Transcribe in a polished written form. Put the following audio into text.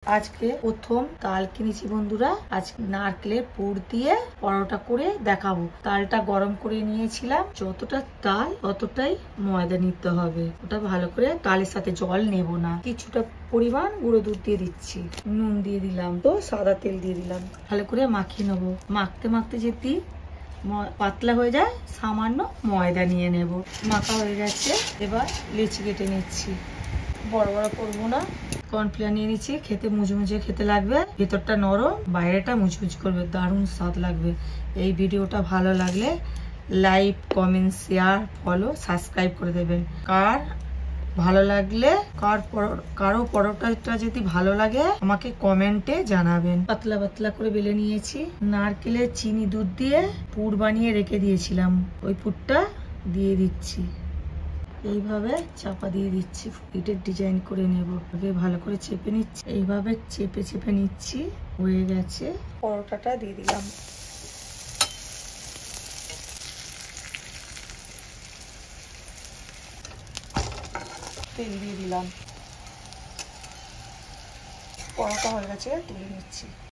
আজকে প্রথম তাল কিনেছি বন্ধুরা। আজকে নারকেলের পুর দিয়ে পরোটা করে দেখাবো। তালটা গরম করে নিয়েছিলাম, যতটা তাল ততটাই ময়দা নিতে হবে। ওটা ভালো করে, তালের সাথে জল নেব না, কিছুটা পরিমাণ গুঁড়ো দুধ দিয়ে দিচ্ছি, নুন দিয়ে দিলাম, তো সাদা তেল দিয়ে দিলাম। ভালো করে মাখিয়ে নেবো। মাখতে মাখতে যদি পাতলা হয়ে যায় সামান্য ময়দা নিয়ে নেব। মাখা হয়ে গেছে, এবার লেচি কেটে নিচ্ছি। বড় বড় করবো না। কর্নফ্লাওয়ার নিয়ে নিচ্ছি, খেতে মুচমুচে খেতে লাগবে, ভেতরটা নরম বাইরেটা মুচমুচ করবে, দারুণ স্বাদ লাগবে। এই ভিডিওটা ভালো লাগলে like, comment, share, follow, subscribe করে দেবেন। ভালো লাগলে কারো পরোটাটা যদি ভালো লাগে আমাকে কমেন্টে জানাবেন। পাতলা পাতলা করে বেলে নিয়েছি। নারকেলের চিনি দুধ দিয়ে পুর বানিয়ে রেখে দিয়েছিলাম, ওই পুরটা দিয়ে দিচ্ছি। এইভাবে চাপা দিয়ে দিচ্ছি, ইটের ডিজাইন করে নেব। ভালো করে চেপে নিচ্ছি, এইভাবে চেপে চেপে নিচ্ছি। হয়ে গেছে, পরোটাটা দিয়ে দিলাম। তেল দিয়ে দিলাম। পরোটা হয়ে গেছে, তুলে নিচ্ছি।